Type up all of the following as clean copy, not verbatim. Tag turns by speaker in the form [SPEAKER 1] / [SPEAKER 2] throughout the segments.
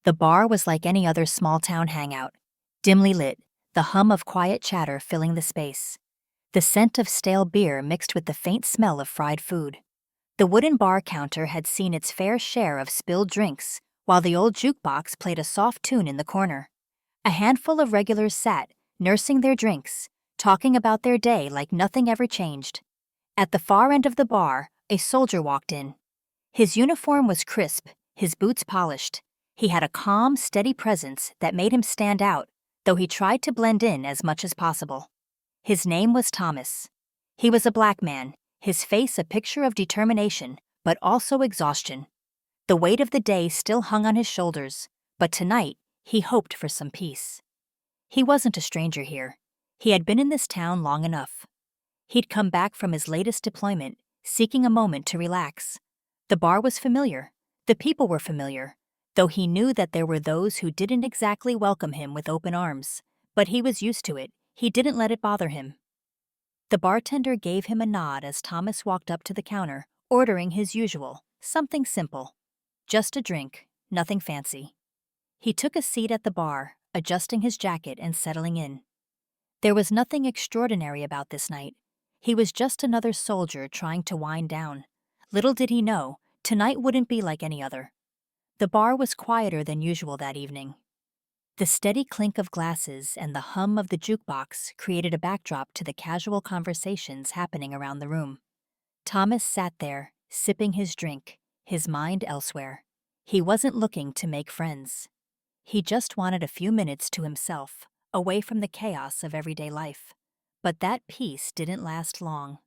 [SPEAKER 1] The bar was like any other small-town hangout, dimly lit, the hum of quiet chatter filling the space. The scent of stale beer mixed with the faint smell of fried food. The wooden bar counter had seen its fair share of spilled drinks, while the old jukebox played a soft tune in the corner. A handful of regulars sat, nursing their drinks, talking about their day like nothing ever changed. At the far end of the bar, a soldier walked in. His uniform was crisp, his boots polished. He had a calm, steady presence that made him stand out, though he tried to blend in as much as possible. His name was Thomas. He was a black man, his face a picture of determination, but also exhaustion. The weight of the day still hung on his shoulders, but tonight he hoped for some peace. He wasn't a stranger here. He had been in this town long enough. He'd come back from his latest deployment, seeking a moment to relax. The bar was familiar. The people were familiar, though he knew that there were those who didn't exactly welcome him with open arms. But he was used to it. He didn't let it bother him. The bartender gave him a nod as Thomas walked up to the counter, ordering his usual, something simple. Just a drink, nothing fancy. He took a seat at the bar, adjusting his jacket and settling in. There was nothing extraordinary about this night. He was just another soldier trying to wind down. Little did he know, tonight wouldn't be like any other. The bar was quieter than usual that evening. The steady clink of glasses and the hum of the jukebox created a backdrop to the casual conversations happening around the room. Thomas sat there, sipping his drink, his mind elsewhere. He wasn't looking to make friends. He just wanted a few minutes to himself, away from the chaos of everyday life. But that peace didn't last long.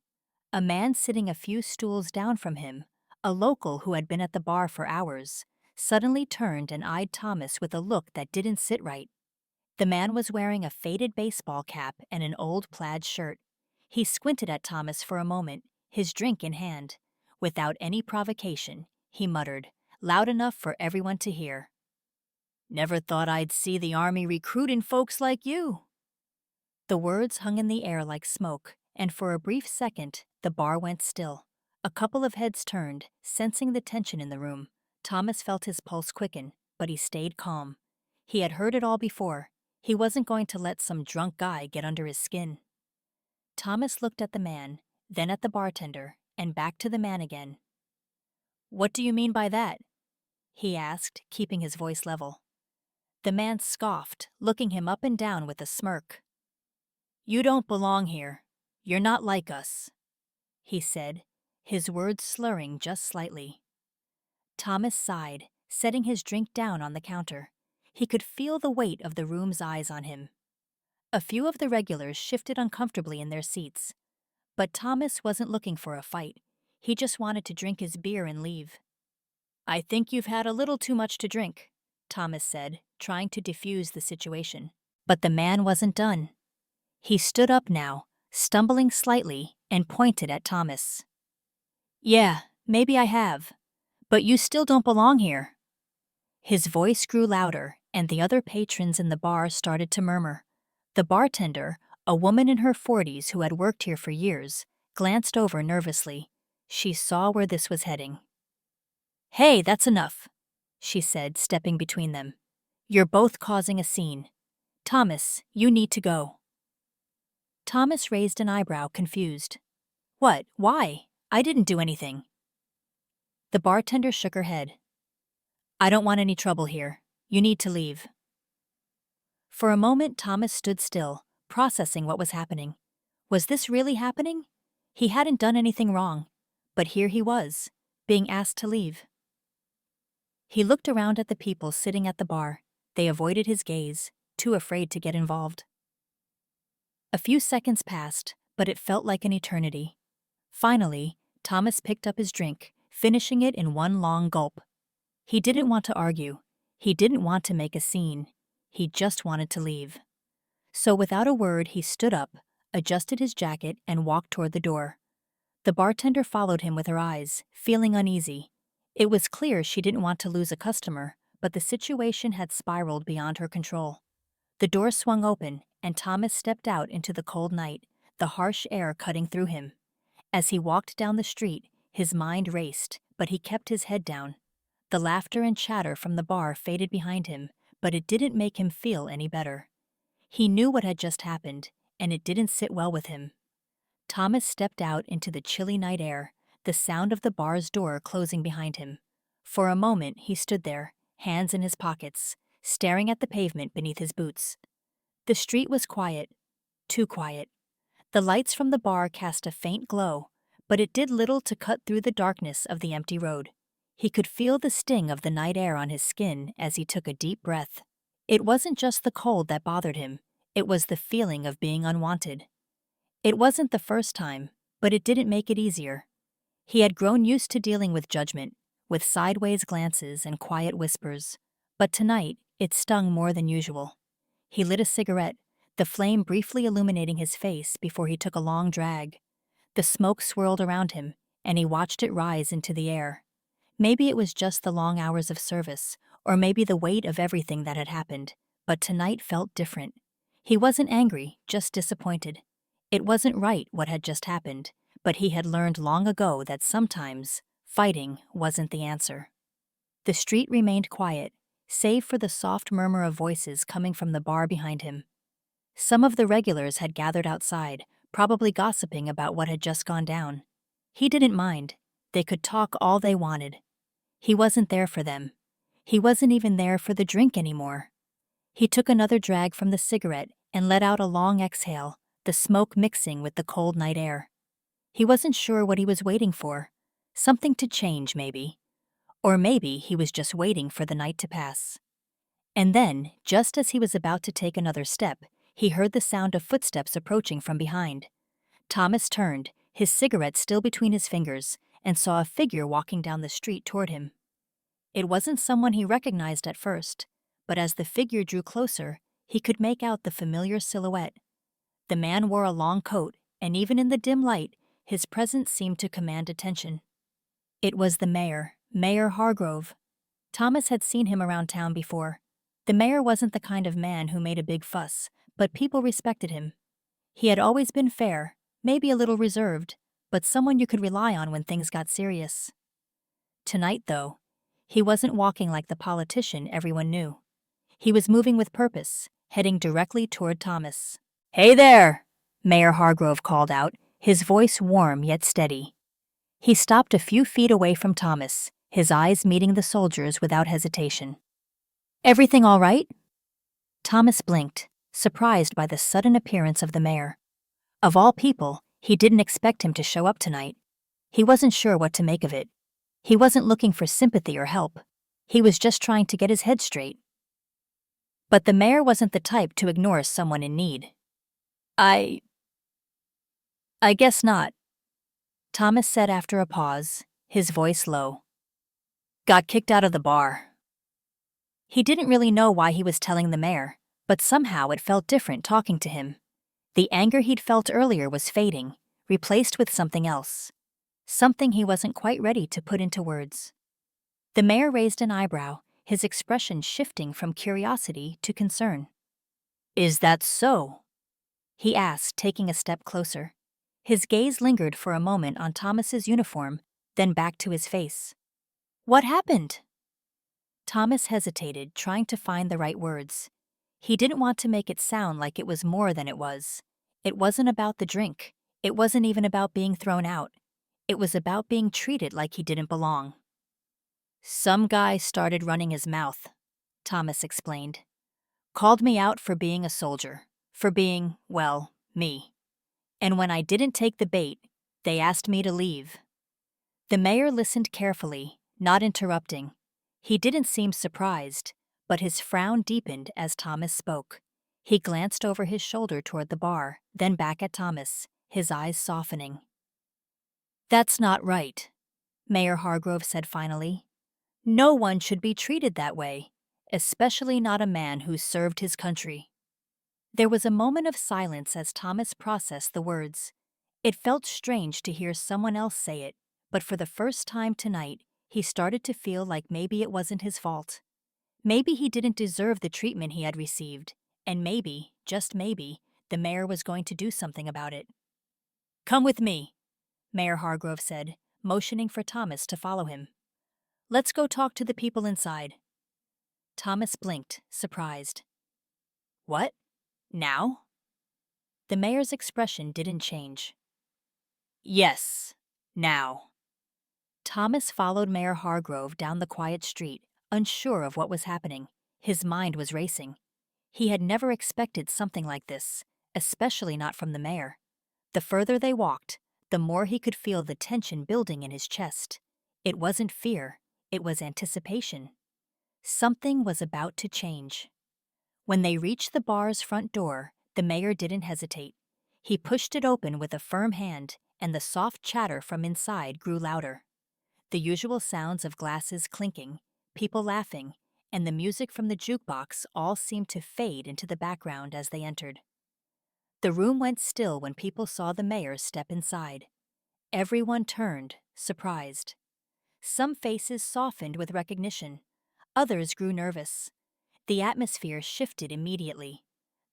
[SPEAKER 1] A man sitting a few stools down from him, a local who had been at the bar for hours, suddenly turned and eyed Thomas with a look that didn't sit right. The man was wearing a faded baseball cap and an old plaid shirt. He squinted at Thomas for a moment, his drink in hand. Without any provocation, he muttered, loud enough for everyone to hear. "Never thought I'd see the army recruiting folks like you." The words hung in the air like smoke, and for a brief second, the bar went still. A couple of heads turned, sensing the tension in the room. Thomas felt his pulse quicken, but he stayed calm. He had heard it all before. He wasn't going to let some drunk guy get under his skin. Thomas looked at the man, then at the bartender, and back to the man again. "What do you mean by that?" he asked, keeping his voice level. The man scoffed, looking him up and down with a smirk. "You don't belong here. You're not like us," he said, his words slurring just slightly. Thomas sighed, setting his drink down on the counter. He could feel the weight of the room's eyes on him. A few of the regulars shifted uncomfortably in their seats. But Thomas wasn't looking for a fight. He just wanted to drink his beer and leave. "I think you've had a little too much to drink," Thomas said, trying to defuse the situation. But the man wasn't done. He stood up now, stumbling slightly, and pointed at Thomas. "Yeah, maybe I have. But you still don't belong here." His voice grew louder, and the other patrons in the bar started to murmur. The bartender, a woman in her 40s who had worked here for years, glanced over nervously. She saw where this was heading. "Hey, that's enough," she said, stepping between them. "You're both causing a scene. Thomas, you need to go." Thomas raised an eyebrow, confused. "What? Why? I didn't do anything." The bartender shook her head. "I don't want any trouble here. You need to leave." For a moment, Thomas stood still, processing what was happening. Was this really happening? He hadn't done anything wrong, but here he was, being asked to leave. He looked around at the people sitting at the bar. They avoided his gaze, too afraid to get involved. A few seconds passed, but it felt like an eternity. Finally, Thomas picked up his drink, finishing it in one long gulp. He didn't want to argue. He didn't want to make a scene. He just wanted to leave. So without a word, he stood up, adjusted his jacket, and walked toward the door. The bartender followed him with her eyes, feeling uneasy. It was clear she didn't want to lose a customer, but the situation had spiraled beyond her control. The door swung open, and Thomas stepped out into the cold night, the harsh air cutting through him. As he walked down the street, his mind raced, but he kept his head down. The laughter and chatter from the bar faded behind him, but it didn't make him feel any better. He knew what had just happened, and it didn't sit well with him. Thomas stepped out into the chilly night air, the sound of the bar's door closing behind him. For a moment he stood there, hands in his pockets, staring at the pavement beneath his boots. The street was quiet, too quiet. The lights from the bar cast a faint glow, but it did little to cut through the darkness of the empty road. He could feel the sting of the night air on his skin as he took a deep breath. It wasn't just the cold that bothered him, it was the feeling of being unwanted. It wasn't the first time, but it didn't make it easier. He had grown used to dealing with judgment, with sideways glances and quiet whispers, but tonight it stung more than usual. He lit a cigarette, the flame briefly illuminating his face before he took a long drag. The smoke swirled around him, and he watched it rise into the air. Maybe it was just the long hours of service, or maybe the weight of everything that had happened, but tonight felt different. He wasn't angry, just disappointed. It wasn't right what had just happened, but he had learned long ago that sometimes fighting wasn't the answer. The street remained quiet, save for the soft murmur of voices coming from the bar behind him. Some of the regulars had gathered outside, probably gossiping about what had just gone down. He didn't mind. They could talk all they wanted. He wasn't there for them. He wasn't even there for the drink anymore. He took another drag from the cigarette and let out a long exhale, the smoke mixing with the cold night air. He wasn't sure what he was waiting for. Something to change, maybe. Or maybe he was just waiting for the night to pass. And then, just as he was about to take another step, he heard the sound of footsteps approaching from behind. Thomas turned, his cigarette still between his fingers, and saw a figure walking down the street toward him. It wasn't someone he recognized at first, but as the figure drew closer, he could make out the familiar silhouette. The man wore a long coat, and even in the dim light, his presence seemed to command attention. It was the mayor, Mayor Hargrove. Thomas had seen him around town before. The mayor wasn't the kind of man who made a big fuss, but people respected him. He had always been fair, maybe a little reserved, but someone you could rely on when things got serious. Tonight, though, he wasn't walking like the politician everyone knew. He was moving with purpose, heading directly toward Thomas. "Hey there!" Mayor Hargrove called out, his voice warm yet steady. He stopped a few feet away from Thomas, his eyes meeting the soldiers without hesitation. "Everything all right?" Thomas blinked, surprised by the sudden appearance of the mayor. Of all people, he didn't expect him to show up tonight. He wasn't sure what to make of it. He wasn't looking for sympathy or help. He was just trying to get his head straight. But the mayor wasn't the type to ignore someone in need. I guess not," Thomas said after a pause, his voice low. "Got kicked out of the bar." He didn't really know why he was telling the mayor, but somehow it felt different talking to him. The anger he'd felt earlier was fading, replaced with something else. Something he wasn't quite ready to put into words. The mayor raised an eyebrow, his expression shifting from curiosity to concern. "Is that so?" he asked, taking a step closer. His gaze lingered for a moment on Thomas's uniform, then back to his face. "What happened?" Thomas hesitated, trying to find the right words. He didn't want to make it sound like it was more than it was. It wasn't about the drink. It wasn't even about being thrown out. It was about being treated like he didn't belong. "Some guy started running his mouth," Thomas explained. "Called me out for being a soldier, for being, well, me. And when I didn't take the bait, they asked me to leave." The mayor listened carefully, not interrupting. He didn't seem surprised, but his frown deepened as Thomas spoke. He glanced over his shoulder toward the bar, then back at Thomas, his eyes softening. "That's not right," Mayor Hargrove said finally. "No one should be treated that way, especially not a man who served his country." There was a moment of silence as Thomas processed the words. It felt strange to hear someone else say it, but for the first time tonight, he started to feel like maybe it wasn't his fault. Maybe he didn't deserve the treatment he had received, and maybe, just maybe, the mayor was going to do something about it. "Come with me," Mayor Hargrove said, motioning for Thomas to follow him. Let's go talk to the people inside. Thomas blinked, surprised. What? Now? The mayor's expression didn't change. Yes, now. Thomas followed Mayor Hargrove down the quiet street, unsure of what was happening. His mind was racing. He had never expected something like this, especially not from the mayor. The further they walked, the more he could feel the tension building in his chest. It wasn't fear, it was anticipation. Something was about to change. When they reached the bar's front door, the mayor didn't hesitate. He pushed it open with a firm hand, and the soft chatter from inside grew louder. The usual sounds of glasses clinking, people laughing, and the music from the jukebox all seemed to fade into the background as they entered. The room went still when people saw the mayor step inside. Everyone turned, surprised. Some faces softened with recognition. Others grew nervous. The atmosphere shifted immediately.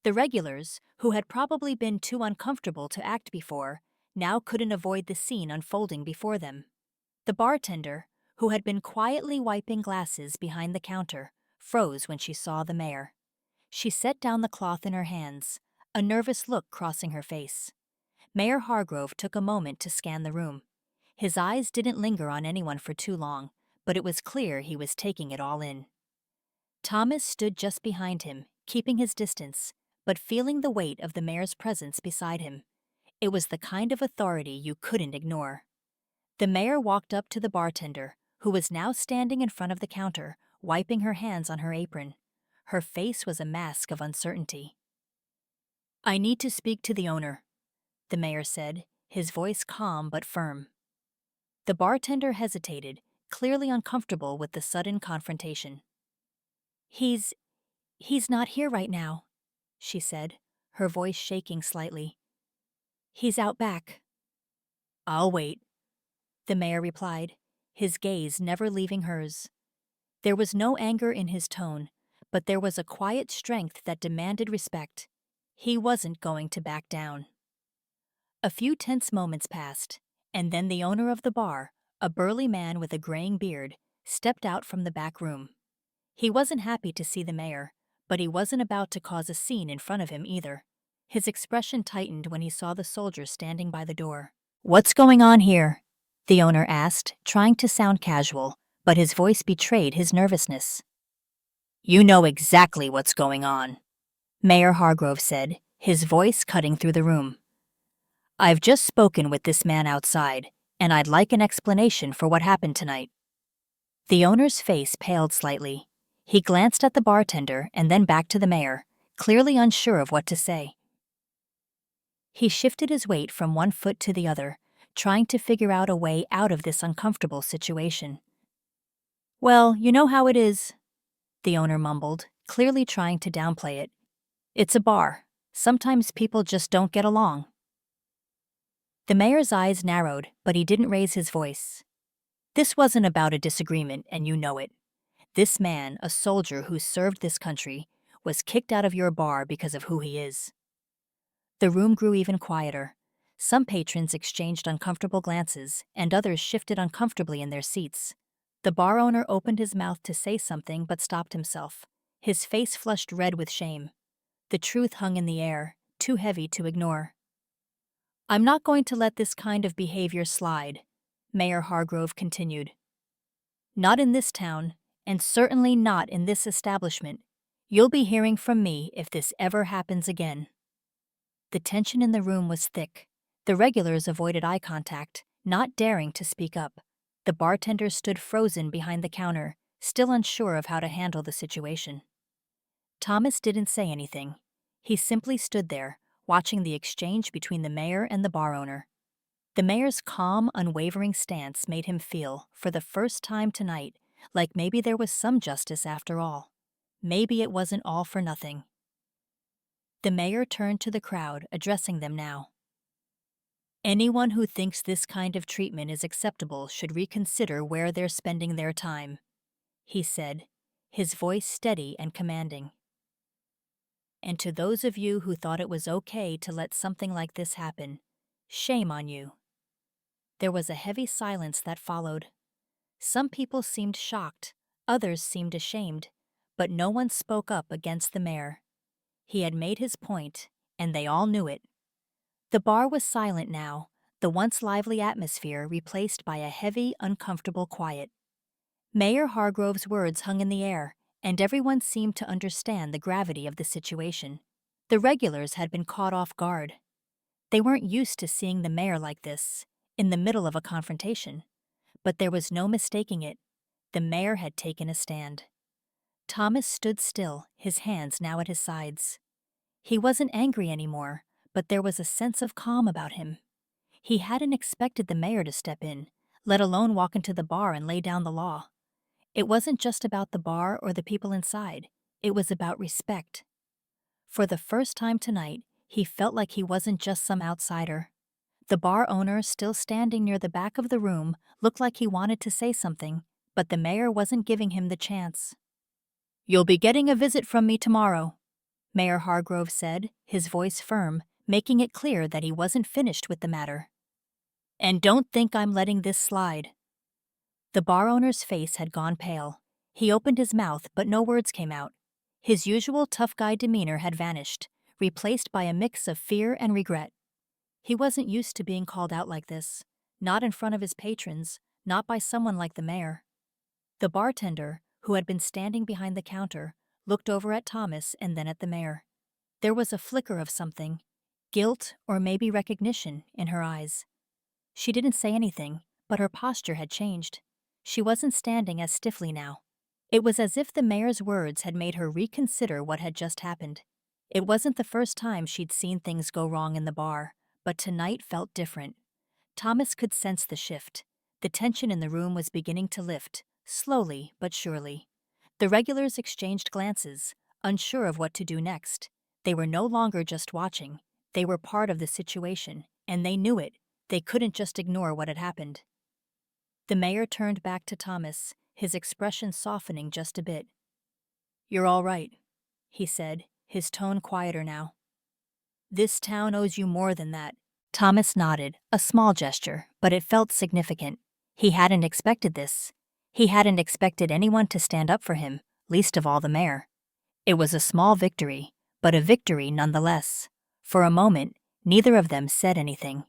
[SPEAKER 1] The regulars, who had probably been too uncomfortable to act before, now couldn't avoid the scene unfolding before them. The bartender, who had been quietly wiping glasses behind the counter, froze when she saw the mayor. She set down the cloth in her hands, a nervous look crossing her face. Mayor Hargrove took a moment to scan the room. His eyes didn't linger on anyone for too long, but it was clear he was taking it all in. Thomas stood just behind him, keeping his distance, but feeling the weight of the mayor's presence beside him. It was the kind of authority you couldn't ignore. The mayor walked up to the bartender, who was now standing in front of the counter, wiping her hands on her apron. Her face was a mask of uncertainty. "I need to speak to the owner," the mayor said, his voice calm but firm. The bartender hesitated, clearly uncomfortable with the sudden confrontation. He's not here right now," she said, her voice shaking slightly. "He's out back." "I'll wait," the mayor replied, his gaze never leaving hers. There was no anger in his tone, but there was a quiet strength that demanded respect. He wasn't going to back down. A few tense moments passed, and then the owner of the bar, a burly man with a graying beard, stepped out from the back room. He wasn't happy to see the mayor, but he wasn't about to cause a scene in front of him either. His expression tightened when he saw the soldier standing by the door. "What's going on here?" the owner asked, trying to sound casual, but his voice betrayed his nervousness. "You know exactly what's going on," Mayor Hargrove said, his voice cutting through the room. "I've just spoken with this man outside, and I'd like an explanation for what happened tonight." The owner's face paled slightly. He glanced at the bartender and then back to the mayor, clearly unsure of what to say. He shifted his weight from one foot to the other, trying to figure out a way out of this uncomfortable situation. "Well, you know how it is," the owner mumbled, clearly trying to downplay it. "It's a bar. Sometimes people just don't get along." The mayor's eyes narrowed, but he didn't raise his voice. "This wasn't about a disagreement, and you know it. This man, a soldier who served this country, was kicked out of your bar because of who he is." The room grew even quieter. Some patrons exchanged uncomfortable glances, and others shifted uncomfortably in their seats. The bar owner opened his mouth to say something but stopped himself. His face flushed red with shame. The truth hung in the air, too heavy to ignore. "I'm not going to let this kind of behavior slide," Mayor Hargrove continued. "Not in this town, and certainly not in this establishment. You'll be hearing from me if this ever happens again." The tension in the room was thick. The regulars avoided eye contact, not daring to speak up. The bartender stood frozen behind the counter, still unsure of how to handle the situation. Thomas didn't say anything. He simply stood there, watching the exchange between the mayor and the bar owner. The mayor's calm, unwavering stance made him feel, for the first time tonight, like maybe there was some justice after all. Maybe it wasn't all for nothing. The mayor turned to the crowd, addressing them now. "Anyone who thinks this kind of treatment is acceptable should reconsider where they're spending their time," he said, his voice steady and commanding. "And to those of you who thought it was okay to let something like this happen, shame on you." There was a heavy silence that followed. Some people seemed shocked, others seemed ashamed, but no one spoke up against the mayor. He had made his point, and they all knew it. The bar was silent now, the once lively atmosphere replaced by a heavy, uncomfortable quiet. Mayor Hargrove's words hung in the air, and everyone seemed to understand the gravity of the situation. The regulars had been caught off guard. They weren't used to seeing the mayor like this, in the middle of a confrontation. But there was no mistaking it. The mayor had taken a stand. Thomas stood still, his hands now at his sides. He wasn't angry anymore, but there was a sense of calm about him. He hadn't expected the mayor to step in, let alone walk into the bar and lay down the law. It wasn't just about the bar or the people inside. It was about respect. For the first time tonight, he felt like he wasn't just some outsider. The bar owner, still standing near the back of the room, looked like he wanted to say something, but the mayor wasn't giving him the chance. "You'll be getting a visit from me tomorrow," Mayor Hargrove said, his voice firm, making it clear that he wasn't finished with the matter. "And don't think I'm letting this slide." The bar owner's face had gone pale. He opened his mouth, but no words came out. His usual tough guy demeanor had vanished, replaced by a mix of fear and regret. He wasn't used to being called out like this, not in front of his patrons, not by someone like the mayor. The bartender, who had been standing behind the counter, looked over at Thomas and then at the mayor. There was a flicker of something, guilt or maybe recognition, in her eyes. She didn't say anything, but her posture had changed. She wasn't standing as stiffly now. It was as if the mayor's words had made her reconsider what had just happened. It wasn't the first time she'd seen things go wrong in the bar, but tonight felt different. Thomas could sense the shift. The tension in the room was beginning to lift, slowly but surely. The regulars exchanged glances, unsure of what to do next. They were no longer just watching. They were part of the situation, and they knew it. They couldn't just ignore what had happened. The mayor turned back to Thomas, his expression softening just a bit. "You're all right," he said, his tone quieter now. "This town owes you more than that." Thomas nodded, a small gesture, but it felt significant. He hadn't expected this. He hadn't expected anyone to stand up for him, least of all the mayor. It was a small victory, but a victory nonetheless. For a moment, neither of them said anything.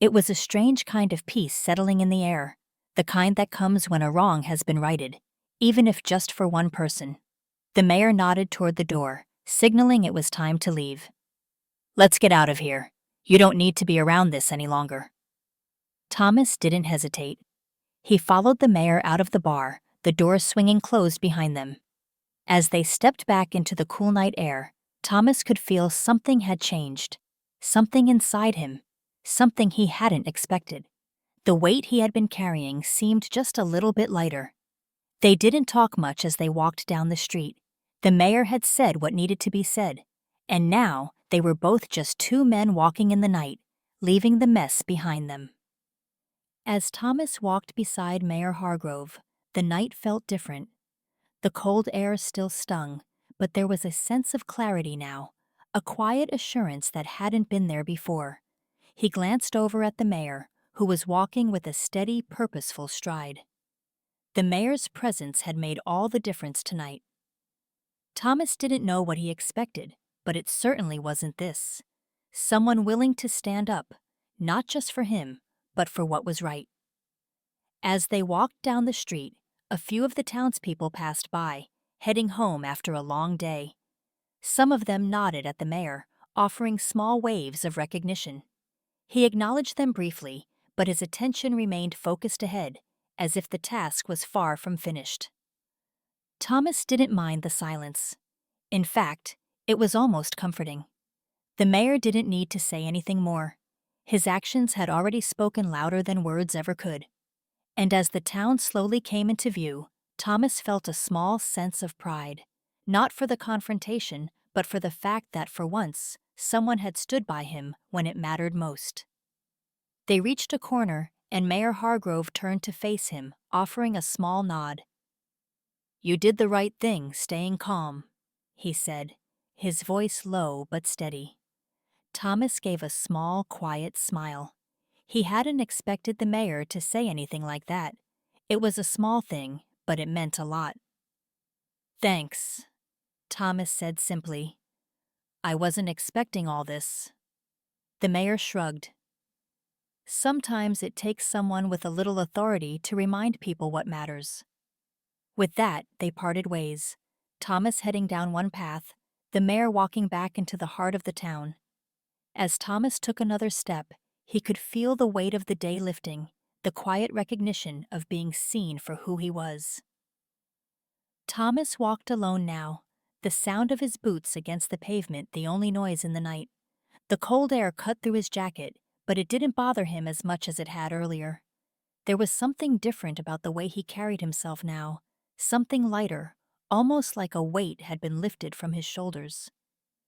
[SPEAKER 1] It was a strange kind of peace settling in the air, the kind that comes when a wrong has been righted, even if just for one person. The mayor nodded toward the door, signaling it was time to leave. "Let's get out of here. You don't need to be around this any longer." Thomas didn't hesitate. He followed the mayor out of the bar, the door swinging closed behind them. As they stepped back into the cool night air, Thomas could feel something had changed. Something inside him. Something he hadn't expected. The weight he had been carrying seemed just a little bit lighter. They didn't talk much as they walked down the street. The mayor had said what needed to be said, and now they were both just two men walking in the night, leaving the mess behind them. As Thomas walked beside Mayor Hargrove, the night felt different. The cold air still stung, but there was a sense of clarity now, a quiet assurance that hadn't been there before. He glanced over at the mayor, who was walking with a steady, purposeful stride. The mayor's presence had made all the difference tonight. Thomas didn't know what he expected, but it certainly wasn't this. Someone willing to stand up, not just for him, but for what was right. As they walked down the street, a few of the townspeople passed by, heading home after a long day. Some of them nodded at the mayor, offering small waves of recognition. He acknowledged them briefly, but his attention remained focused ahead, as if the task was far from finished. Thomas didn't mind the silence. In fact, it was almost comforting. The mayor didn't need to say anything more. His actions had already spoken louder than words ever could. And as the town slowly came into view, Thomas felt a small sense of pride, not for the confrontation, but for the fact that for once, someone had stood by him when it mattered most. They reached a corner, and Mayor Hargrove turned to face him, offering a small nod. "You did the right thing, staying calm," he said, his voice low but steady. Thomas gave a small, quiet smile. He hadn't expected the mayor to say anything like that. It was a small thing, but it meant a lot. Thanks, Thomas said simply. I wasn't expecting all this. The mayor shrugged. Sometimes it takes someone with a little authority to remind people what matters. With that, they parted ways, Thomas heading down one path, the mayor walking back into the heart of the town. As Thomas took another step, he could feel the weight of the day lifting, the quiet recognition of being seen for who he was. Thomas walked alone now, the sound of his boots against the pavement the only noise in the night. The cold air cut through his jacket, but it didn't bother him as much as it had earlier. There was something different about the way he carried himself now, something lighter, almost like a weight had been lifted from his shoulders.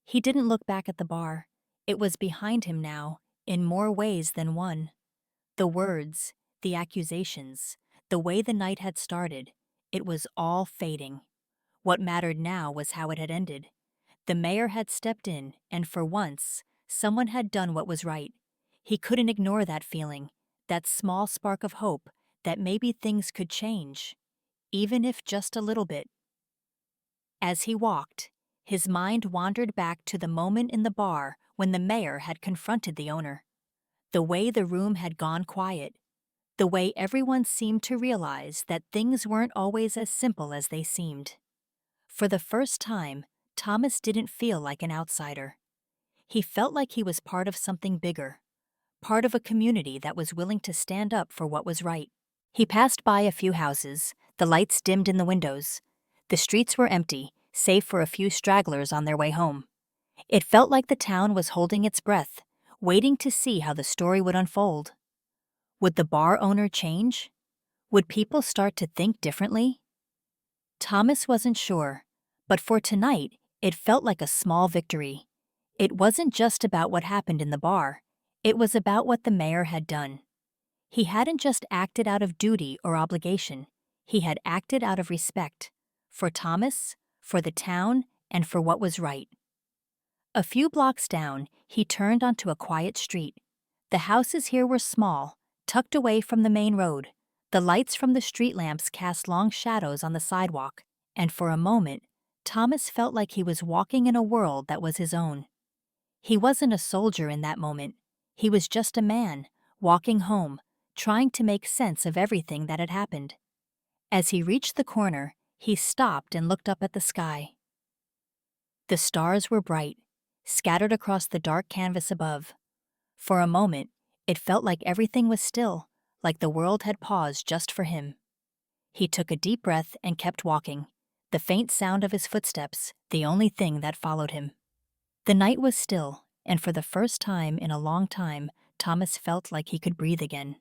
[SPEAKER 1] He didn't look back at the bar. It was behind him now, in more ways than one. The words, the accusations, the way the night had started, it was all fading. What mattered now was how it had ended. The mayor had stepped in, and for once, someone had done what was right. He couldn't ignore that feeling, that small spark of hope that maybe things could change, even if just a little bit. As he walked, his mind wandered back to the moment in the bar when the mayor had confronted the owner. The way the room had gone quiet, the way everyone seemed to realize that things weren't always as simple as they seemed. For the first time, Thomas didn't feel like an outsider. He felt like he was part of something bigger, part of a community that was willing to stand up for what was right. He passed by a few houses, the lights dimmed in the windows. The streets were empty, save for a few stragglers on their way home. It felt like the town was holding its breath, waiting to see how the story would unfold. Would the bar owner change? Would people start to think differently? Thomas wasn't sure, but for tonight, it felt like a small victory. It wasn't just about what happened in the bar. It was about what the mayor had done. He hadn't just acted out of duty or obligation. He had acted out of respect. For Thomas, for the town, and for what was right. A few blocks down, he turned onto a quiet street. The houses here were small, tucked away from the main road. The lights from the street lamps cast long shadows on the sidewalk, and for a moment, Thomas felt like he was walking in a world that was his own. He wasn't a soldier in that moment. He was just a man, walking home, trying to make sense of everything that had happened. As he reached the corner, he stopped and looked up at the sky. The stars were bright, scattered across the dark canvas above. For a moment, it felt like everything was still, like the world had paused just for him. He took a deep breath and kept walking, the faint sound of his footsteps the only thing that followed him. The night was still, and for the first time in a long time, Thomas felt like he could breathe again.